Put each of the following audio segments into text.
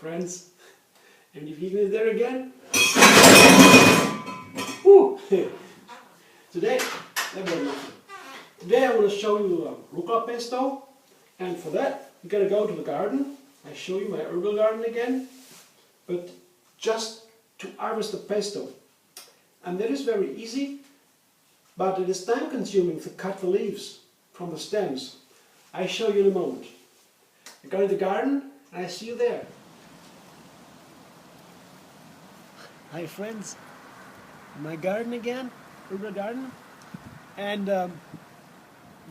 friends, and if you there again. Woo. Today I want to show you arugula pesto, and for that you gotta go to the garden. I show you my herbal garden again, but just to harvest the pesto, and that is very easy, but it is time consuming to cut the leaves from the stems. I show you in a moment. I go to the garden and I see you there. Hi friends, my garden again, herbal garden, and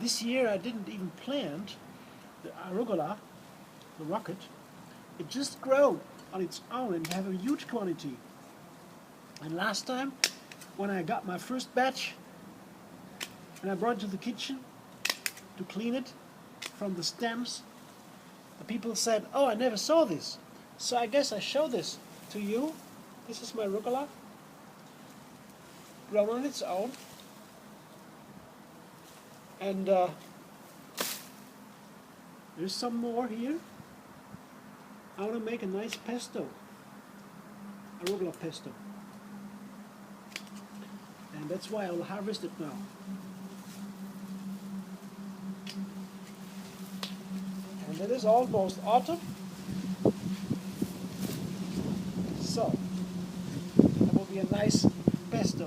this year I didn't even plant the arugula, the rocket. It just grew on its own and have a huge quantity. And last time, when I got my first batch and I brought it to the kitchen to clean it from the stems, the people said, "Oh, I never saw this." So I guess I show this to you. This is my arugula, grown on its own, and there's some more here. I want to make a nice pesto, arugula pesto, and that's why I will harvest it now. And it is almost autumn, so that will be a nice pesto.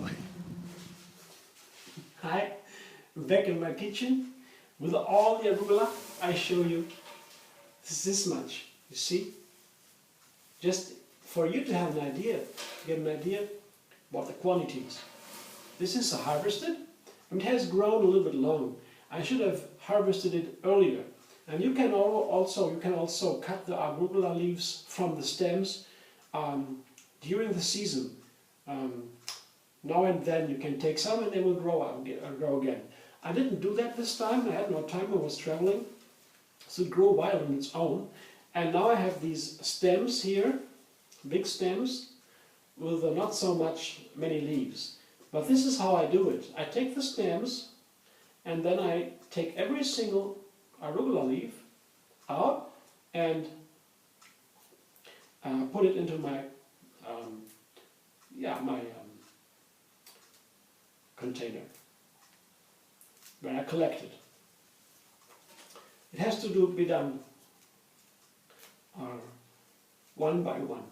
Hi, I'm back in my kitchen with all the arugula. I show you this much, you see? Just for you to have an idea, get an idea what the quantity is. This is harvested, and it has grown a little bit long. I should have harvested it earlier. And you can also cut the arugula leaves from the stems during the season. Now and then you can take some and they will grow again. I didn't do that this time. I had no time. I was traveling, so it grew wild on its own. And now I have these stems here, big stems, with not so many leaves. But this is how I do it. I take the stems, and then I take every single arugula leaf out and put it into my container where I collect it. It has to be done one by one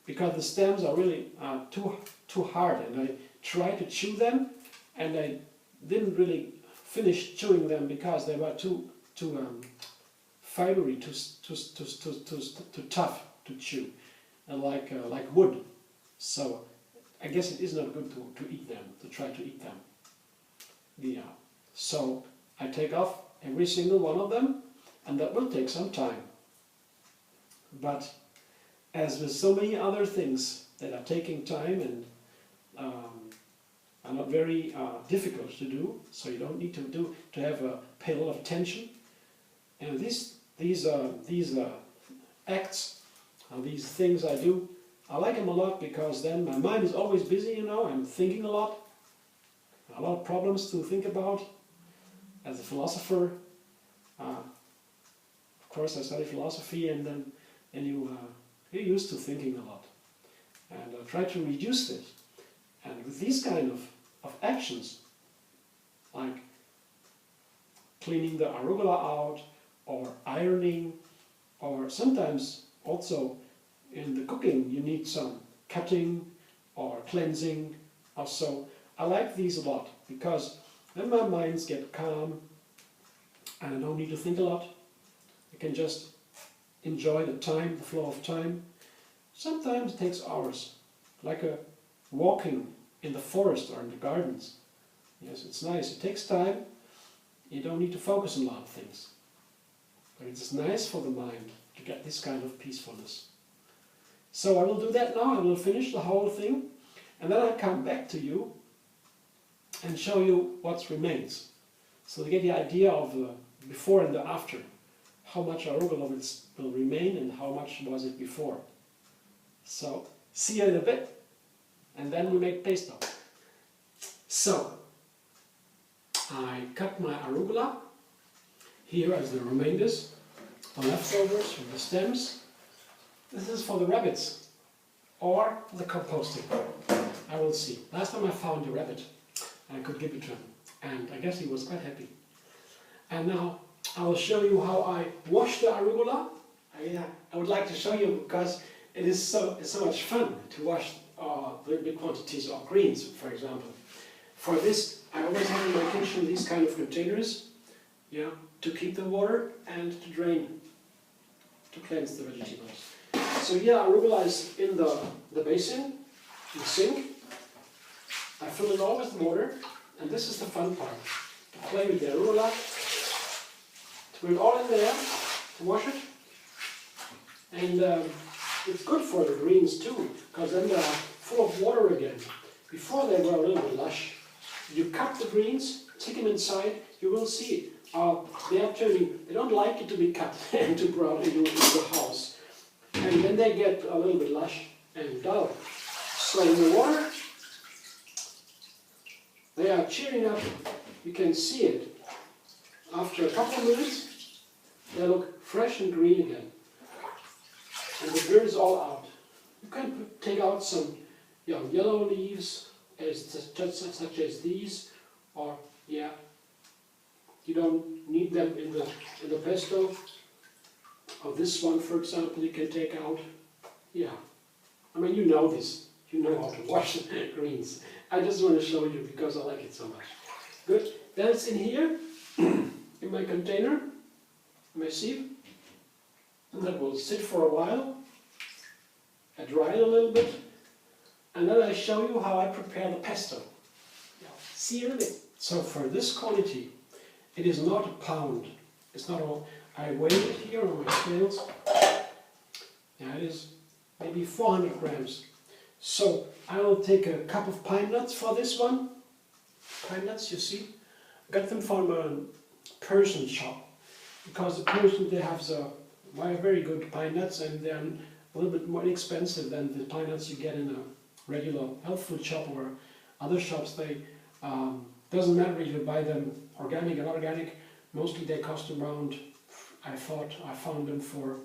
because the stems are really too hard, and I tried to chew them and I didn't really finish chewing them because they were too fibery, too tough to chew, like wood. So I guess it is not good to eat them, to try to eat them. Yeah. So I take off every single one of them, and that will take some time. But as with so many other things that are taking time and are not very difficult to do, so you don't need to have pay a lot of attention. And these acts, these things I do, I like them a lot because then my mind is always busy. I'm thinking a lot of problems to think about. As a philosopher, of course, I study philosophy, and then you're used to thinking a lot, and I try to reduce it. And with these kind of actions, like cleaning the arugula out, or ironing, or sometimes also in the cooking you need some cutting or cleansing also. I like these a lot because then my minds get calm and I don't need to think a lot. I can just enjoy the time, the flow of time. Sometimes it takes hours, like walking in the forest or in the gardens. Yes, it's nice. It takes time. You don't need to focus on a lot of things. But it's nice for the mind to get this kind of peacefulness. So I will do that now. I will finish the whole thing, and then I'll come back to you and show you what remains. So to get the idea of the before and the after, how much arugula will remain and how much was it before. So see you in a bit, and then we make pesto. So I cut my arugula here as the remainders, the leftovers from the stems, This is for the rabbits or the composting. I will see. Last time I found a rabbit and I could give it to him, and I guess he was quite happy. And now I will show you how I wash the arugula. I would like to show you because it's so much fun to wash very big quantities of greens, for example. For this, I always have in my kitchen these kind of containers, yeah, to keep the water and to drain, to cleanse the vegetables. So here arugula is in the basin, the sink. I fill it all with water, and this is the fun part. To play with the arugula, to put it all in there, to wash it. And it's good for the greens too, because then they're full of water again. Before they were a little bit lush. You cut the greens, stick them inside, you will see they are turning, they don't like it to be cut and to brought into the house. And then they get a little bit lush and dull. So in the water, they are cheering up. You can see it. After a couple of minutes, they look fresh and green again. And the dirt is all out. You can take out some yellow leaves, such as these, or yeah, you don't need them in the pesto. Or this one, for example, you can take out. Yeah, I mean, you know this. You know how to wash greens. I just want to show you because I like it so much. Good. Then it's in here, in my container, in my sieve. And that will sit for a while. I dry it a little bit. And then I show you how I prepare the pesto. See you in a bit. So for this quantity, it is not a pound. It's not all. I weigh it here on my scales. Yeah, it is maybe 400 grams. So I will take a cup of pine nuts for this one. Pine nuts, you see. I got them from a Persian shop. Because the Persian, they have very good pine nuts, and they're a little bit more expensive than the pine nuts you get in a regular health food shop or other shops. They doesn't matter if you buy them organic or organic. Mostly they cost around, I found them for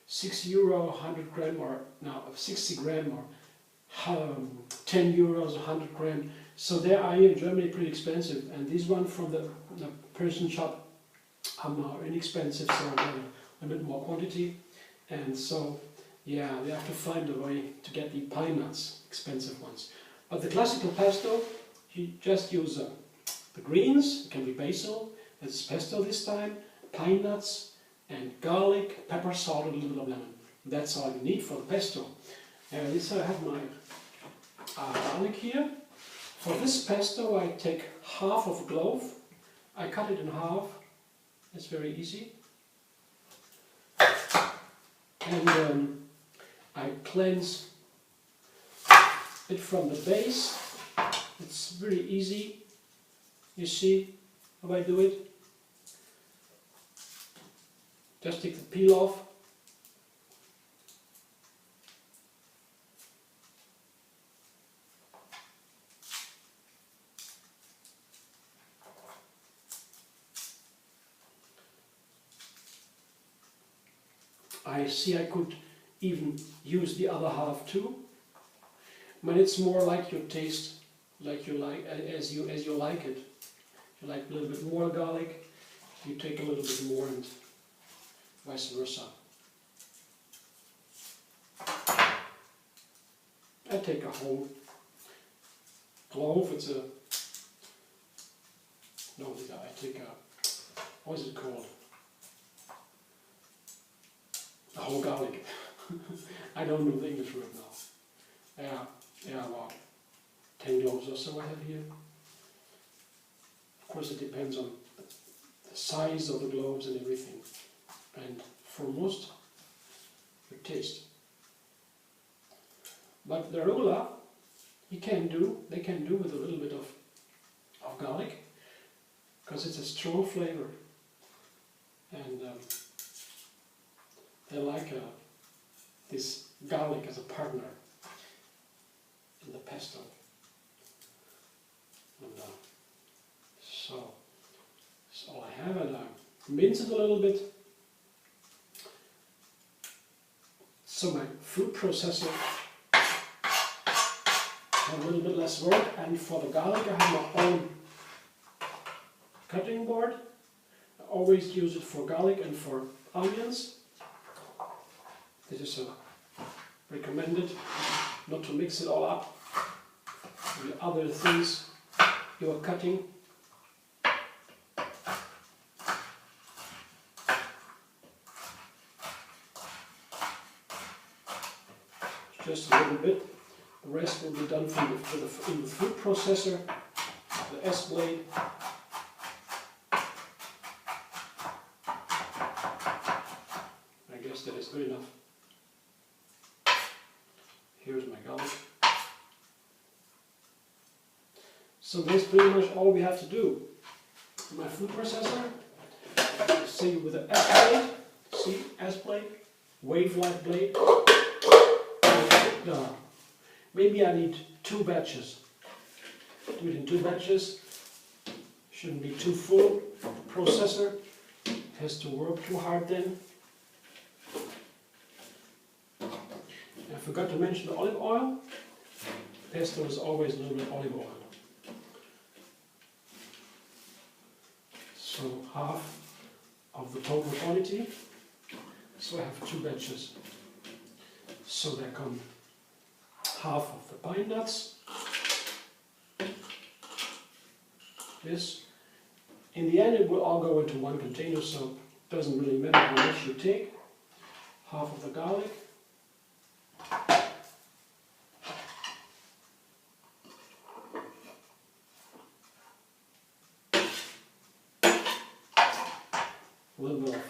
€6, 100 gram, or now 60 gram, or 10 euros, 100 gram. So they are here in Germany pretty expensive, and these one from the Persian shop are more inexpensive, so I get a bit more quantity. And so, yeah, they have to find a way to get the pine nuts, expensive ones. But the classical pesto, you just use the greens, it can be basil, it's pesto this time, pine nuts, and garlic, pepper, salt, and a little bit of lemon. That's all you need for the pesto. This I have my garlic here. For this pesto I take half of a clove, I cut it in half, it's very easy. And I cleanse it from the base. It's very easy. You see how I do it? Just take the peel off. I see I could even use the other half too. But it's more like your taste, like you like, as you like it. If you like a little bit more garlic, you take a little bit more, and vice versa. I take a whole clove. It's a no. I take a, what is it called? A whole garlic. I don't know the English word now. Yeah, about 10 cloves or so I have here. Of course, it depends on the size of the cloves and everything, and for most, your taste. But the arugula, they can do with a little bit of garlic, because it's a strong flavor, and they like this garlic as a partner in the pesto. And so that's all I have, and I mince it a little bit. So my processor a little bit less work, and for the garlic I have my own cutting board. I always use it for garlic and for onions. This is recommended not to mix it all up with the other things you are cutting. Just a little bit. The rest will be done in the food processor, the S-blade. I guess that is good enough. Here's my garlic. So that's pretty much all we have to do. My food processor, see with the S-blade, see S-blade, wave-like blade. Maybe I need 2 batches. Do it in 2 batches. Shouldn't be too full. The processor has to work too hard then. I forgot to mention the olive oil. Pesto is always a little bit olive oil. So half of the total quantity. So I have 2 batches. So there come half of the pine nuts. This. In the end it will all go into one container, so it doesn't really matter how much you take. Half of the garlic. A little bit of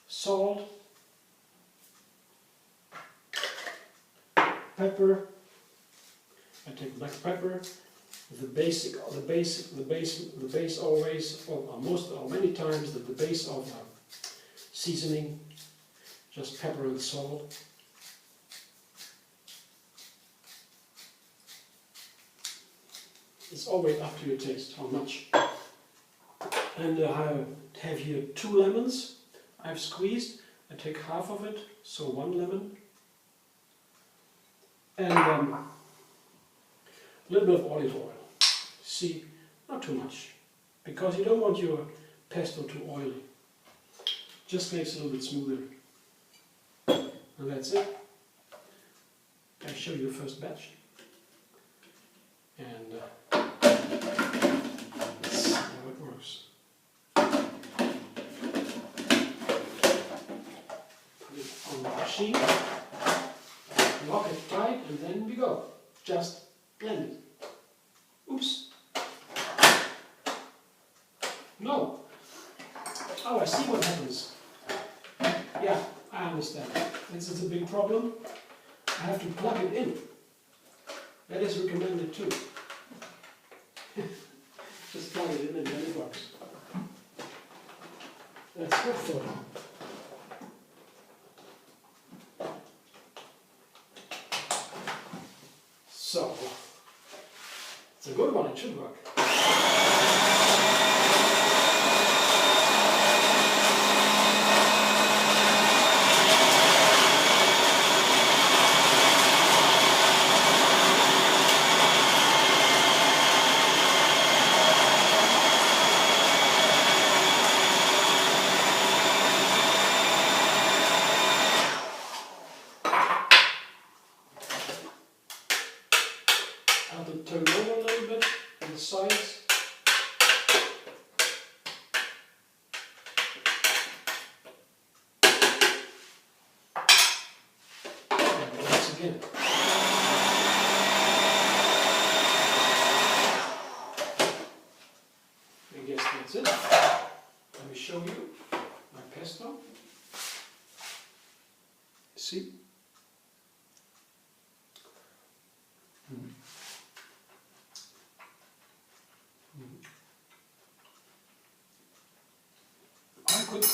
salt. Pepper. I take black pepper. The base always, or many times, the base of seasoning, just pepper and salt. It's always up to your taste, how much. And I have here 2 lemons I've squeezed. I take half of it, so 1 lemon. And a little bit of olive oil. See, not too much, because you don't want your pesto too oily. Just makes it a little bit smoother. And that's it. I'll show you the first batch. And let's see how it works. Put it on the machine. Lock it tight, and then we go. Just blend it. Oops. No. Oh, I see what happens. Yeah, I understand. This is a big problem. I have to plug it in. That is recommended too. Just plug it in and then it works. That's good for you. So, it's a good one, it should work. I have to turn over a little bit on the sides. And once again. I guess that's it. Let me show you my pesto. See? I could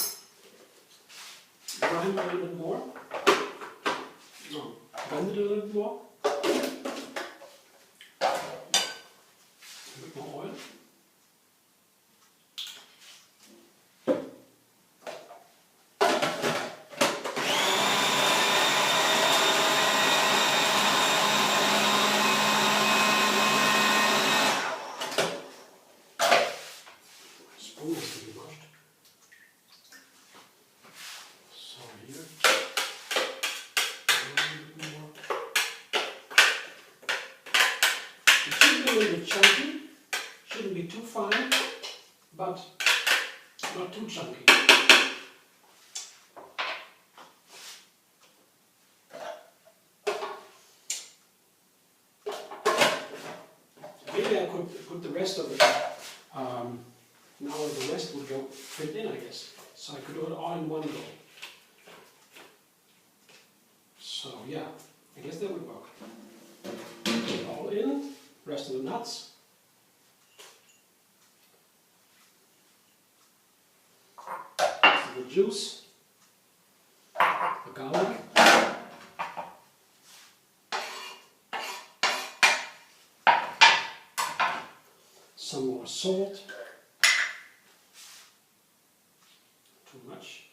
grind a little bit more. No, blend it a little bit more. A bit more oil. bit chunky. Shouldn't be too fine, but not too chunky. Maybe I could put the rest of it, now the rest would go fit in, I guess. So I could do it all in one go. So yeah, I guess that would work. Put it all in, rest of the nuts. The juice, the garlic. Some more salt. Too much.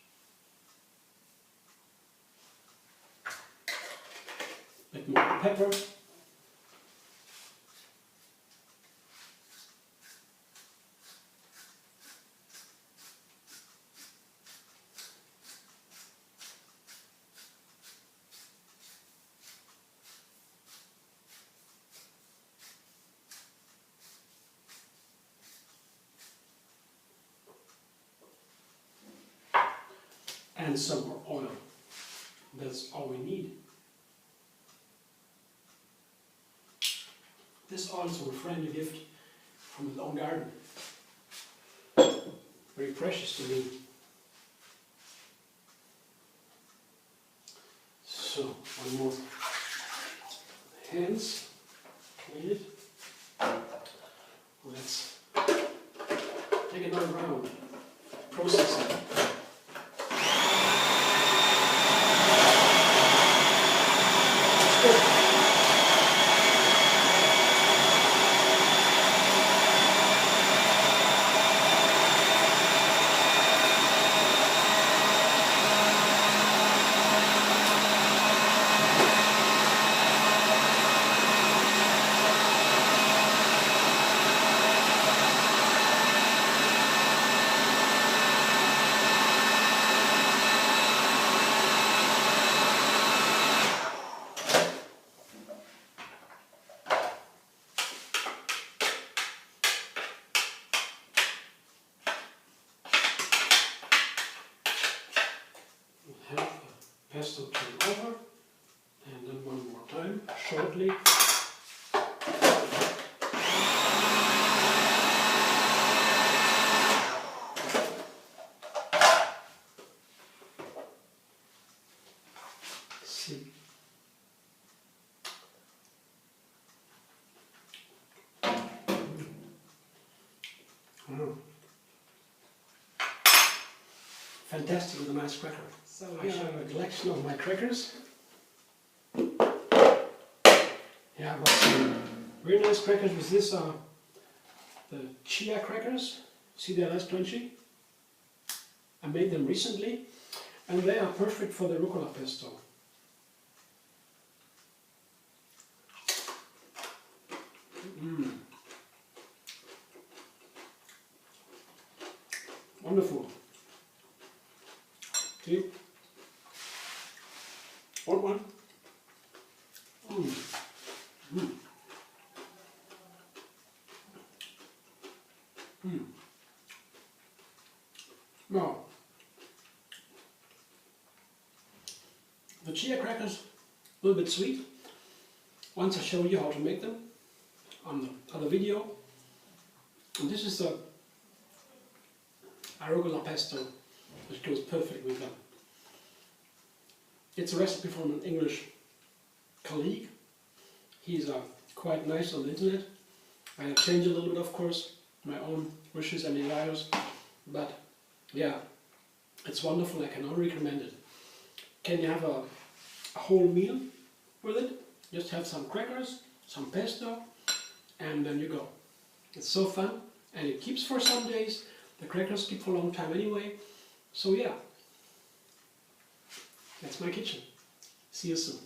A bit more pepper. And some more oil. That's all we need. This oil is a friendly gift from his own garden. Very precious to me. So, one more. Hands, clean it. Let's take another round. Process it. Have the pesto turn over, and then one more time, shortly. See. Fantastic with a nice cracker. So here I have a collection of my crackers. Yeah, I've got some very nice crackers. With this are the chia crackers. See, they're less crunchy. I made them recently, and they are perfect for the rucola pesto. Wonderful. See? Want one? Now, the chia crackers, a little bit sweet. Once I show you how to make them on the other video. And this is the Arugula pesto, which goes perfect with them. It's a recipe from an English colleague. He's quite nice on the internet. I have changed a little bit, of course, my own wishes and desires, but yeah, it's wonderful. I can only recommend it. Can you have a whole meal with it? Just have some crackers, some pesto, and then you go. It's so fun, and it keeps for some days. The crackers keep for a long time anyway. So yeah, that's my kitchen. See you soon.